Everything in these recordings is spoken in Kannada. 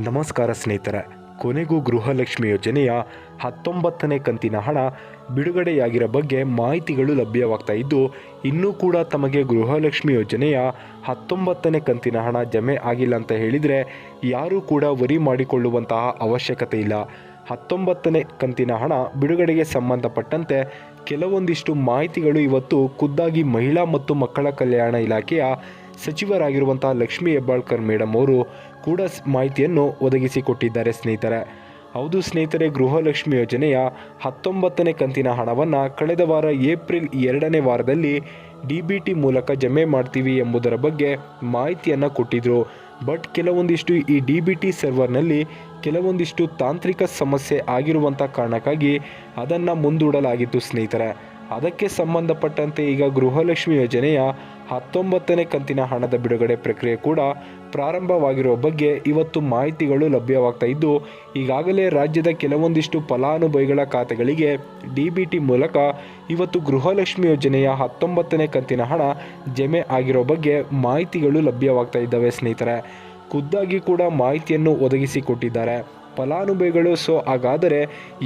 ನಮಸ್ಕಾರ ಸ್ನೇಹಿತರೆ. ಕೊನೆಗೂ ಗೃಹಲಕ್ಷ್ಮಿ ಯೋಜನೆಯ 19ನೇ ಕಂತಿನ ಹಣ ಬಿಡುಗಡೆಯಾಗಿರೋ ಬಗ್ಗೆ ಮಾಹಿತಿಗಳು ಲಭ್ಯವಾಗ್ತಾ ಇದ್ದು, ಇನ್ನೂ ಕೂಡ ತಮಗೆ ಗೃಹಲಕ್ಷ್ಮಿ ಯೋಜನೆಯ 19ನೇ ಕಂತಿನ ಹಣ ಜಮೆ ಆಗಿಲ್ಲ ಅಂತ ಹೇಳಿದರೆ ಯಾರೂ ಕೂಡ ವರಿ ಮಾಡಿಕೊಳ್ಳುವಂತಹ ಅವಶ್ಯಕತೆ ಇಲ್ಲ. 19ನೇ ಕಂತಿನ ಹಣ ಬಿಡುಗಡೆಗೆ ಸಂಬಂಧಪಟ್ಟಂತೆ ಕೆಲವೊಂದಿಷ್ಟು ಮಾಹಿತಿಗಳು ಇವತ್ತು ಖುದ್ದಾಗಿ ಮಹಿಳಾ ಮತ್ತು ಮಕ್ಕಳ ಕಲ್ಯಾಣ ಇಲಾಖೆಯ ಸಚಿವರಾಗಿರುವಂತಹ ಲಕ್ಷ್ಮೀ ಹೆಬ್ಬಾಳ್ಕರ್ ಮೇಡಮ್ ಅವರು ಕೂಡ ಮಾಹಿತಿಯನ್ನು ಒದಗಿಸಿಕೊಟ್ಟಿದ್ದಾರೆ ಸ್ನೇಹಿತರೆ. ಹೌದು ಸ್ನೇಹಿತರೆ, ಗೃಹಲಕ್ಷ್ಮಿ ಯೋಜನೆಯ 19ನೇ ಕಂತಿನ ಹಣವನ್ನು ಕಳೆದ ವಾರ ಏಪ್ರಿಲ್ 2ನೇ ವಾರದಲ್ಲಿ DBT ಮೂಲಕ ಜಮೆ ಮಾಡ್ತೀವಿ ಎಂಬುದರ ಬಗ್ಗೆ ಮಾಹಿತಿಯನ್ನು ಕೊಟ್ಟಿದ್ದರು. ಬಟ್ ಕೆಲವೊಂದಿಷ್ಟು ಈ DBT ಸರ್ವರ್ನಲ್ಲಿ ಕೆಲವೊಂದಿಷ್ಟು ತಾಂತ್ರಿಕ ಸಮಸ್ಯೆ ಆಗಿರುವಂಥ ಕಾರಣಕ್ಕಾಗಿ ಅದನ್ನು ಮುಂದೂಡಲಾಗಿತ್ತು ಸ್ನೇಹಿತರೆ. ಅದಕ್ಕೆ ಸಂಬಂಧಪಟ್ಟಂತೆ ಈಗ ಗೃಹಲಕ್ಷ್ಮಿ ಯೋಜನೆಯ 19ನೇ ಕಂತಿನ ಹಣದ ಬಿಡುಗಡೆ ಪ್ರಕ್ರಿಯೆ ಕೂಡ ಪ್ರಾರಂಭವಾಗಿರುವ ಬಗ್ಗೆ ಇವತ್ತು ಮಾಹಿತಿಗಳು ಲಭ್ಯವಾಗ್ತಾ ಇದ್ದು, ಈಗಾಗಲೇ ರಾಜ್ಯದ ಕೆಲವೊಂದಿಷ್ಟು ಫಲಾನುಭವಿಗಳ ಖಾತೆಗಳಿಗೆ DBT ಮೂಲಕ ಇವತ್ತು ಗೃಹಲಕ್ಷ್ಮಿ ಯೋಜನೆಯ 19ನೇ ಕಂತಿನ ಹಣ ಜಮೆ ಆಗಿರೋ ಬಗ್ಗೆ ಮಾಹಿತಿಗಳು ಲಭ್ಯವಾಗ್ತಾ ಇದ್ದಾವೆ ಸ್ನೇಹಿತರೆ. ಖುದ್ದಾಗಿ ಕೂಡ ಮಾಹಿತಿಯನ್ನು ಒದಗಿಸಿಕೊಟ್ಟಿದ್ದಾರೆ ಫಲಾನುಭವಿಗಳು. ಸೊ ಹಾಗಾದರೆ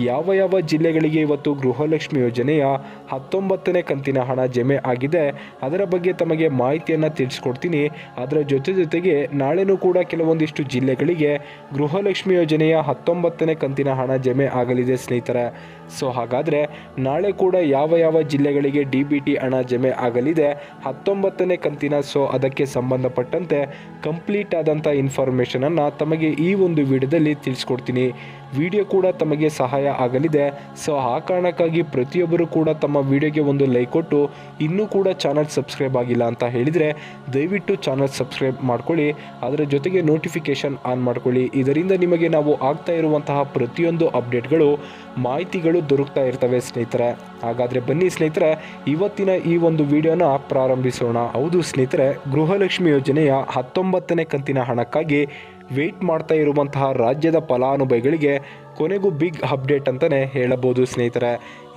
ಯಾವ ಜಿಲ್ಲೆಗಳಿಗೆ ಇವತ್ತು ಗೃಹಲಕ್ಷ್ಮಿ ಯೋಜನೆಯ 19ನೇ ಕಂತಿನ ಹಣ ಜಮೆ ಆಗಿದೆ ಅದರ ಬಗ್ಗೆ ತಮಗೆ ಮಾಹಿತಿಯನ್ನು ತಿಳಿಸ್ಕೊಡ್ತೀನಿ. ಅದರ ಜೊತೆಗೆ ನಾಳೆನೂ ಕೂಡ ಕೆಲವೊಂದಿಷ್ಟು ಜಿಲ್ಲೆಗಳಿಗೆ ಗೃಹಲಕ್ಷ್ಮಿ ಯೋಜನೆಯ 19ನೇ ಕಂತಿನ ಹಣ ಜಮೆ ಆಗಲಿದೆ ಸ್ನೇಹಿತರೆ. ಸೊ ಹಾಗಾದರೆ ನಾಳೆ ಕೂಡ ಯಾವ ಜಿಲ್ಲೆಗಳಿಗೆ DBT ಹಣ ಜಮೆ ಆಗಲಿದೆ 19ನೇ ಕಂತಿನ, ಸೊ ಅದಕ್ಕೆ ಸಂಬಂಧಪಟ್ಟಂತೆ ಕಂಪ್ಲೀಟ್ ಆದಂಥ ಇನ್ಫಾರ್ಮೇಷನನ್ನು ತಮಗೆ ಈ ಒಂದು ವಿಡಿಯೋದಲ್ಲಿ ತಿಳಿಸ್ಕೊಡ್ತೀನಿ. ವಿಡಿಯೋ ಕೂಡ ತಮಗೆ ಸಹಾಯ ಆಗಲಿದೆ. ಸೊ ಆ ಕಾರಣಕ್ಕಾಗಿ ಪ್ರತಿಯೊಬ್ಬರು ಕೂಡ ತಮ್ಮ ವಿಡಿಯೋಗೆ ಒಂದು ಲೈಕ್ ಕೊಟ್ಟು ಇನ್ನೂ ಕೂಡ ಚಾನಲ್ ಸಬ್ಸ್ಕ್ರೈಬ್ ಆಗಿಲ್ಲ ಅಂತ ಹೇಳಿದರೆ ದಯವಿಟ್ಟು ಚಾನಲ್ ಸಬ್ಸ್ಕ್ರೈಬ್ ಮಾಡ್ಕೊಳ್ಳಿ. ಅದರ ಜೊತೆಗೆ ನೋಟಿಫಿಕೇಷನ್ ಆನ್ ಮಾಡ್ಕೊಳ್ಳಿ. ಇದರಿಂದ ನಿಮಗೆ ನಾವು ಆಗ್ತಾ ಇರುವಂತಹ ಪ್ರತಿಯೊಂದು ಅಪ್ಡೇಟ್ಗಳು ಮಾಹಿತಿಗಳು ದೊರಕ್ತಾ ಇರ್ತವೆ ಸ್ನೇಹಿತರೆ. ಹಾಗಾದರೆ ಬನ್ನಿ ಸ್ನೇಹಿತರೆ, ಇವತ್ತಿನ ಈ ಒಂದು ವಿಡಿಯೋನ ಪ್ರಾರಂಭಿಸೋಣ. ಹೌದು ಸ್ನೇಹಿತರೆ, ಗೃಹಲಕ್ಷ್ಮಿ ಯೋಜನೆಯ 19ನೇ ಕಂತಿನ ಹಣಕ್ಕಾಗಿ ವೆಯ್ಟ್ ಮಾಡ್ತಾ ಇರುವಂತಹ ರಾಜ್ಯದ ಫಲಾನುಭವಿಗಳಿಗೆ ಕೊನೆಗೂ ಬಿಗ್ ಅಪ್ಡೇಟ್ ಅಂತಲೇ ಹೇಳಬಹುದು ಸ್ನೇಹಿತರೆ.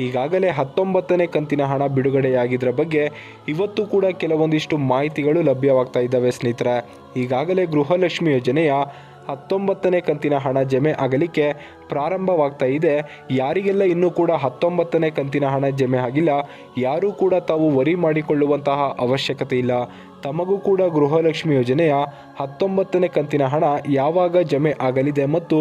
ಈಗಾಗಲೇ 19ನೇ ಕಂತಿನ ಹಣ ಬಿಡುಗಡೆಯಾಗಿದ್ದರ ಬಗ್ಗೆ ಇವತ್ತು ಕೂಡ ಕೆಲವೊಂದಿಷ್ಟು ಮಾಹಿತಿಗಳು ಲಭ್ಯವಾಗ್ತಾ ಇದ್ದಾವೆ ಸ್ನೇಹಿತರೆ. ಈಗಾಗಲೇ ಗೃಹಲಕ್ಷ್ಮಿ ಯೋಜನೆಯ 19ನೇ ಕಂತಿನ ಹಣ ಜಮೆ ಆಗಲಿಕ್ಕೆ ಪ್ರಾರಂಭವಾಗ್ತಾ ಇದೆ. ಯಾರಿಗೆಲ್ಲ ಇನ್ನೂ ಕೂಡ 19ನೇ ಕಂತಿನ ಹಣ ಜಮೆ ಆಗಿಲ್ಲ ಯಾರೂ ಕೂಡ ತಾವು ವರಿ ಮಾಡಿಕೊಳ್ಳುವಂತಹ ಅವಶ್ಯಕತೆ ಇಲ್ಲ. ತಮಗೂ ಕೂಡ ಗೃಹಲಕ್ಷ್ಮಿ ಯೋಜನೆಯ 19ನೇ ಕಂತಿನ ಹಣ ಯಾವಾಗ ಜಮೆ ಆಗಲಿದೆ ಮತ್ತು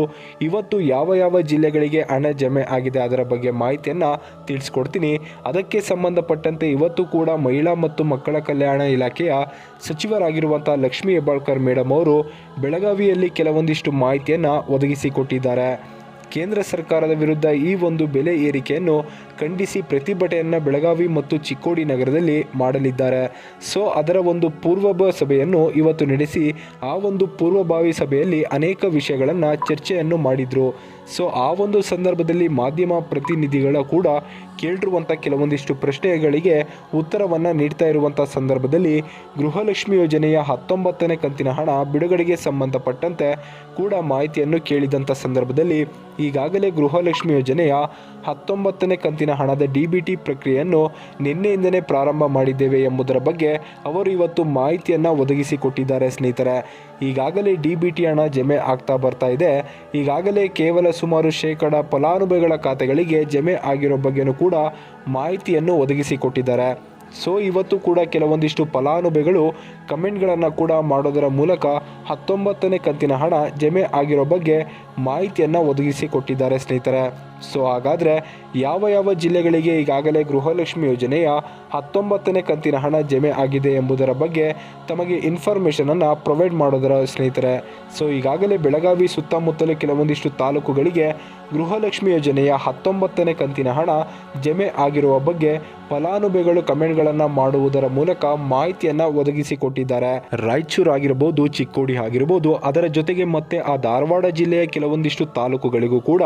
ಇವತ್ತು ಯಾವ ಜಿಲ್ಲೆಗಳಿಗೆ ಹಣ ಜಮೆ ಆಗಿದೆ ಅದರ ಬಗ್ಗೆ ಮಾಹಿತಿಯನ್ನು ತಿಳಿಸ್ಕೊಡ್ತೀನಿ. ಅದಕ್ಕೆ ಸಂಬಂಧಪಟ್ಟಂತೆ ಇವತ್ತು ಕೂಡ ಮಹಿಳಾ ಮತ್ತು ಮಕ್ಕಳ ಕಲ್ಯಾಣ ಇಲಾಖೆಯ ಸಚಿವರಾಗಿರುವಂಥ ಲಕ್ಷ್ಮೀ ಹೆಬ್ಬಾಳ್ಕರ್ ಮೇಡಮ್ ಅವರು ಬೆಳಗಾವಿಯಲ್ಲಿ ಕೆಲವೊಂದಿಷ್ಟು ಮಾಹಿತಿಯನ್ನು ಒದಗಿಸಿಕೊಟ್ಟಿದ್ದಾರೆ. ಕೇಂದ್ರ ಸರ್ಕಾರದ ವಿರುದ್ಧ ಈ ಒಂದು ಬೆಲೆ ಏರಿಕೆಯನ್ನು ಖಂಡಿಸಿ ಪ್ರತಿಭಟನೆಯನ್ನು ಬೆಳಗಾವಿ ಮತ್ತು ಚಿಕ್ಕೋಡಿ ನಗರದಲ್ಲಿ ಮಾಡಲಿದ್ದಾರೆ. ಸೊ ಅದರ ಒಂದು ಪೂರ್ವಭಾವಿ ಸಭೆಯನ್ನು ಇವತ್ತು ನಡೆಸಿ ಆ ಒಂದು ಪೂರ್ವಭಾವಿ ಸಭೆಯಲ್ಲಿ ಅನೇಕ ವಿಷಯಗಳನ್ನು ಚರ್ಚೆಯನ್ನು ಮಾಡಿದರು. ಸೊ ಆ ಒಂದು ಸಂದರ್ಭದಲ್ಲಿ ಮಾಧ್ಯಮ ಪ್ರತಿನಿಧಿಗಳ ಕೂಡ ಕೇಳಿರುವಂಥ ಕೆಲವೊಂದಿಷ್ಟು ಪ್ರಶ್ನೆಗಳಿಗೆ ಉತ್ತರವನ್ನು ನೀಡ್ತಾ ಇರುವಂಥ ಸಂದರ್ಭದಲ್ಲಿ ಗೃಹಲಕ್ಷ್ಮಿ ಯೋಜನೆಯ 19ನೇ ಕಂತಿನ ಹಣ ಬಿಡುಗಡೆಗೆ ಸಂಬಂಧಪಟ್ಟಂತೆ ಕೂಡ ಮಾಹಿತಿಯನ್ನು ಕೇಳಿದಂಥ ಸಂದರ್ಭದಲ್ಲಿ ಈಗಾಗಲೇ ಗೃಹಲಕ್ಷ್ಮಿ ಯೋಜನೆಯ 19ನೇ ಕಂತಿನ ಹಣದ DBT ಪ್ರಕ್ರಿಯೆಯನ್ನು ನಿನ್ನೆಯಿಂದಲೇ ಪ್ರಾರಂಭ ಮಾಡಿದ್ದೇವೆ ಎಂಬುದರ ಬಗ್ಗೆ ಅವರು ಇವತ್ತು ಮಾಹಿತಿಯನ್ನು ಒದಗಿಸಿಕೊಟ್ಟಿದ್ದಾರೆ ಸ್ನೇಹಿತರೆ. ಈಗಾಗಲೇ DBT ಹಣ ಜಮೆ ಆಗ್ತಾ ಬರ್ತಾ ಇದೆ. ಈಗಾಗಲೇ ಕೇವಲ ಸುಮಾರು ಶೇಕಡ ಫಲಾನುಭವಿಗಳ ಖಾತೆಗಳಿಗೆ ಜಮೆ ಆಗಿರೋ ಬಗ್ಗೆಯೂ ಕೂಡ ಮಾಹಿತಿಯನ್ನು ಒದಗಿಸಿಕೊಟ್ಟಿದ್ದಾರೆ. ಸೊ ಇವತ್ತು ಕೂಡ ಕೆಲವೊಂದಿಷ್ಟು ಫಲಾನುಭವಿಗಳು ಕಮೆಂಟ್ಗಳನ್ನು ಕೂಡ ಮಾಡೋದರ ಮೂಲಕ 19ನೇ ಕಂತಿನ ಹಣ ಜಮೆ ಆಗಿರೋ ಬಗ್ಗೆ ಮಾಹಿತಿಯನ್ನು ಒದಗಿಸಿಕೊಟ್ಟಿದ್ದಾರೆ ಸ್ನೇಹಿತರೆ. ಸೊ ಹಾಗಾದರೆ ಯಾವ ಜಿಲ್ಲೆಗಳಿಗೆ ಈಗಾಗಲೇ ಗೃಹಲಕ್ಷ್ಮಿ ಯೋಜನೆಯ 19ನೇ ಕಂತಿನ ಹಣ ಜಮೆ ಆಗಿದೆ ಎಂಬುದರ ಬಗ್ಗೆ ತಮಗೆ ಇನ್ಫಾರ್ಮೇಷನನ್ನು ಪ್ರೊವೈಡ್ ಮಾಡೋದರ ಸ್ನೇಹಿತರೆ. ಸೊ ಈಗಾಗಲೇ ಬೆಳಗಾವಿ ಸುತ್ತಮುತ್ತಲು ಕೆಲವೊಂದಿಷ್ಟು ತಾಲೂಕುಗಳಿಗೆ ಗೃಹಲಕ್ಷ್ಮಿ ಯೋಜನೆಯ 19ನೇ ಕಂತಿನ ಹಣ ಜಮೆ ಆಗಿರುವ ಬಗ್ಗೆ ಫಲಾನುಭವಿಗಳು ಕಮೆಂಟ್ಗಳನ್ನು ಮಾಡುವುದರ ಮೂಲಕ ಮಾಹಿತಿಯನ್ನು ಒದಗಿಸಿಕೊಟ್ಟಿದ್ದಾರೆ. ರಾಯಚೂರು ಆಗಿರಬಹುದು, ಚಿಕ್ಕೋಡಿ ಆಗಿರಬಹುದು, ಅದರ ಜೊತೆಗೆ ಮತ್ತೆ ಆ ಧಾರವಾಡ ಜಿಲ್ಲೆಯ ಕೆಲವೊಂದಿಷ್ಟು ತಾಲೂಕುಗಳಿಗೂ ಕೂಡ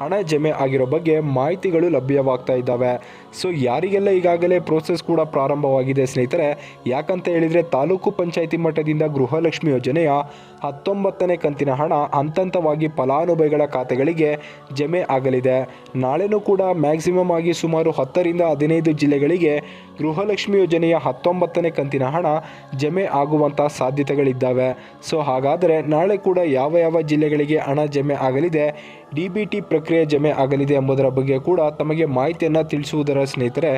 ಹಣ ಜಮೆ ಆಗಿರೋ ಬಗ್ಗೆ ಮಾಹಿತಿಗಳು ಲಭ್ಯವಾಗ್ತಾ ಇದ್ದಾವೆ. ಸೊ ಯಾರಿಗೆಲ್ಲ ಈಗಾಗಲೇ ಪ್ರೋಸೆಸ್ ಕೂಡ ಪ್ರಾರಂಭವಾಗಿದೆ ಸ್ನೇಹಿತರೆ, ಯಾಕಂತ ಹೇಳಿದರೆ ತಾಲೂಕು ಪಂಚಾಯಿತಿ ಮಟ್ಟದಿಂದ ಗೃಹಲಕ್ಷ್ಮಿ ಯೋಜನೆಯ 19ನೇ ಕಂತಿನ ಹಣ ಹಂತವಾಗಿ ಫಲಾನುಭವಿಗಳ ಖಾತೆಗಳಿಗೆ ಜಮೆ ಆಗಲಿದೆ. ನಾಳೆನೂ ಕೂಡ ಮ್ಯಾಕ್ಸಿಮಮ್ ಆಗಿ ಸುಮಾರು 10ರಿಂದ 15 ಜಿಲ್ಲೆಗಳಿಗೆ ಗೃಹಲಕ್ಷ್ಮಿ ಯೋಜನೆಯ 19ನೇ ಕಂತಿನ ಹಣ ಜಮೆ ಆಗುವಂಥ ಸಾಧ್ಯತೆಗಳಿದ್ದಾವೆ. ಸೊ ಹಾಗಾದರೆ ನಾಳೆ ಕೂಡ ಯಾವ ಜಿಲ್ಲೆಗಳಿಗೆ ಹಣ ಜಮೆ ಆಗಲಿದೆ, DBT ಪ್ರಕ್ರಿಯೆ ಜಮೆ ಆಗಲಿದೆ ಎಂಬುದರ ಬಗ್ಗೆ ಕೂಡ ತಮಗೆ ಮಾಹಿತಿಯನ್ನು ತಿಳಿಸುವುದರ ಸ್ನೇಹಿತರೆ,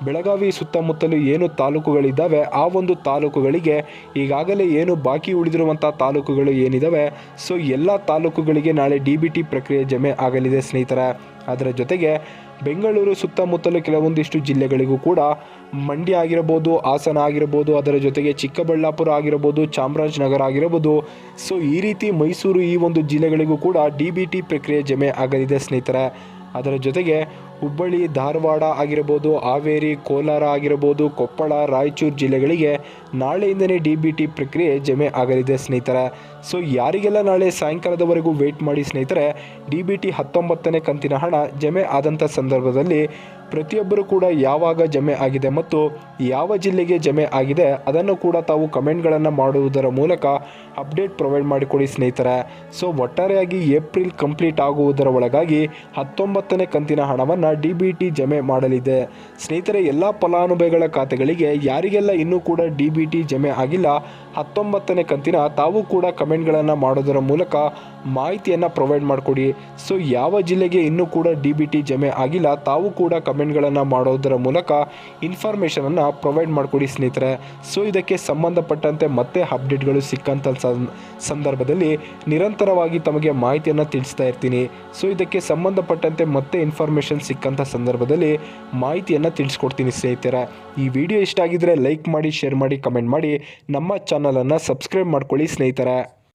ಬೆಳಗಾವಿ ಸುತ್ತಮುತ್ತಲು ಏನು ತಾಲೂಕುಗಳಿದ್ದಾವೆ ಆ ಒಂದು ತಾಲೂಕುಗಳಿಗೆ ಈಗಾಗಲೇ ಏನು ಬಾಕಿ ಉಳಿದಿರುವಂಥ ತಾಲೂಕುಗಳು ಏನಿದ್ದಾವೆ, ಸೊ ಎಲ್ಲ ತಾಲೂಕುಗಳಿಗೆ ನಾಳೆ DBT ಪ್ರಕ್ರಿಯೆ ಜಮೆ ಆಗಲಿದೆ ಸ್ನೇಹಿತರೆ. ಅದರ ಜೊತೆಗೆ ಬೆಂಗಳೂರು ಸುತ್ತಮುತ್ತಲು ಕೆಲವೊಂದಿಷ್ಟು ಜಿಲ್ಲೆಗಳಿಗೂ ಕೂಡ ಮಂಡ್ಯ ಆಗಿರಬಹುದು, ಹಾಸನ ಆಗಿರಬಹುದು, ಅದರ ಜೊತೆಗೆ ಚಿಕ್ಕಬಳ್ಳಾಪುರ ಆಗಿರಬಹುದು, ಚಾಮರಾಜನಗರ ಆಗಿರಬಹುದು, ಸೊ ಈ ರೀತಿ ಮೈಸೂರು ಈ ಒಂದು ಜಿಲ್ಲೆಗಳಿಗೂ ಕೂಡ DBT ಪ್ರಕ್ರಿಯೆ ಜಮೆ ಆಗಲಿದೆ ಸ್ನೇಹಿತರೆ. ಅದರ ಜೊತೆಗೆ ಹುಬ್ಬಳ್ಳಿ, ಧಾರವಾಡ ಆಗಿರಬಹುದು, ಹಾವೇರಿ, ಕೋಲಾರ ಆಗಿರಬಹುದು, ಕೊಪ್ಪಳ, ರಾಯಚೂರು ಜಿಲ್ಲೆಗಳಿಗೆ ನಾಳೆಯಿಂದನೇ DBT ಪ್ರಕ್ರಿಯೆ ಜಮೆ ಆಗಲಿದೆ ಸ್ನೇಹಿತರೆ. ಸೊ ಯಾರಿಗೆಲ್ಲ ನಾಳೆ ಸಾಯಂಕಾಲದವರೆಗೂ ವೇಟ್ ಮಾಡಿ ಸ್ನೇಹಿತರೆ, DBT 19ನೇ ಕಂತಿನ ಹಣ ಜಮೆ ಆದಂಥ ಸಂದರ್ಭದಲ್ಲಿ ಪ್ರತಿಯೊಬ್ಬರು ಕೂಡ ಯಾವಾಗ ಜಮೆ ಆಗಿದೆ ಮತ್ತು ಯಾವ ಜಿಲ್ಲೆಗೆ ಜಮೆ ಆಗಿದೆ ಅದನ್ನು ಕೂಡ ತಾವು ಕಮೆಂಟ್ಗಳನ್ನು ಮಾಡುವುದರ ಮೂಲಕ ಅಪ್ಡೇಟ್ ಪ್ರೊವೈಡ್ ಮಾಡಿಕೊಡಿ ಸ್ನೇಹಿತರೆ. ಸೊ ಒಟ್ಟಾರೆಯಾಗಿ ಏಪ್ರಿಲ್ ಕಂಪ್ಲೀಟ್ ಆಗುವುದರ ಒಳಗಾಗಿ 19ನೇ ಕಂತಿನ ಹಣವನ್ನು DBT ಜಮೆ ಮಾಡಲಿದೆ ಸ್ನೇಹಿತರೆ. ಎಲ್ಲ ಫಲಾನುಭವಿಗಳ ಖಾತೆಗಳಿಗೆ ಯಾರಿಗೆಲ್ಲ ಇನ್ನೂ ಕೂಡ DBT ಜಮೆ ಆಗಿಲ್ಲ 19ನೇ ಕಂತಿನ, ತಾವು ಕೂಡ ಕಮೆಂಟ್ಗಳನ್ನು ಮಾಡೋದರ ಮೂಲಕ ಮಾಹಿತಿಯನ್ನು ಪ್ರೊವೈಡ್ ಮಾಡಿಕೊಡಿ. ಸೊ ಯಾವ ಜಿಲ್ಲೆಗೆ ಇನ್ನೂ ಕೂಡ DBT ಜಮೆ ಆಗಿಲ್ಲ ತಾವು ಕೂಡ ಕಮೆಂಟ್ಗಳನ್ನು ಮಾಡೋದರ ಮೂಲಕ ಇನ್ಫಾರ್ಮೇಷನನ್ನು ಪ್ರೊವೈಡ್ ಮಾಡಿಕೊಡಿ ಸ್ನೇಹಿತರೆ. ಸೊ ಇದಕ್ಕೆ ಸಂಬಂಧಪಟ್ಟಂತೆ ಮತ್ತೆ ಅಪ್ಡೇಟ್ಗಳು ಸಿಕ್ಕಂಥ ಸಂದರ್ಭದಲ್ಲಿ ನಿರಂತರವಾಗಿ ತಮಗೆ ಮಾಹಿತಿಯನ್ನು ತಿಳಿಸ್ತಾ ಇರ್ತೀನಿ. ಸೊ ಇದಕ್ಕೆ ಸಂಬಂಧಪಟ್ಟಂತೆ ಮತ್ತೆ ಇನ್ಫಾರ್ಮೇಷನ್ ಸಿಕ್ಕಂಥ ಸಂದರ್ಭದಲ್ಲಿ ಮಾಹಿತಿಯನ್ನು ತಿಳಿಸ್ಕೊಡ್ತೀನಿ ಸ್ನೇಹಿತರೆ. ಈ ವಿಡಿಯೋ ಇಷ್ಟ ಆಗಿದ್ರೆ ಲೈಕ್ ಮಾಡಿ, ಶೇರ್ ಮಾಡಿ, ಕಮೆಂಟ್ ಮಾಡಿ, ನಮ್ಮ ಚಾನಲನ್ನು ಸಬ್ಸ್ಕ್ರೈಬ್ ಮಾಡ್ಕೊಳ್ಳಿ ಸ್ನೇಹಿತರೆ.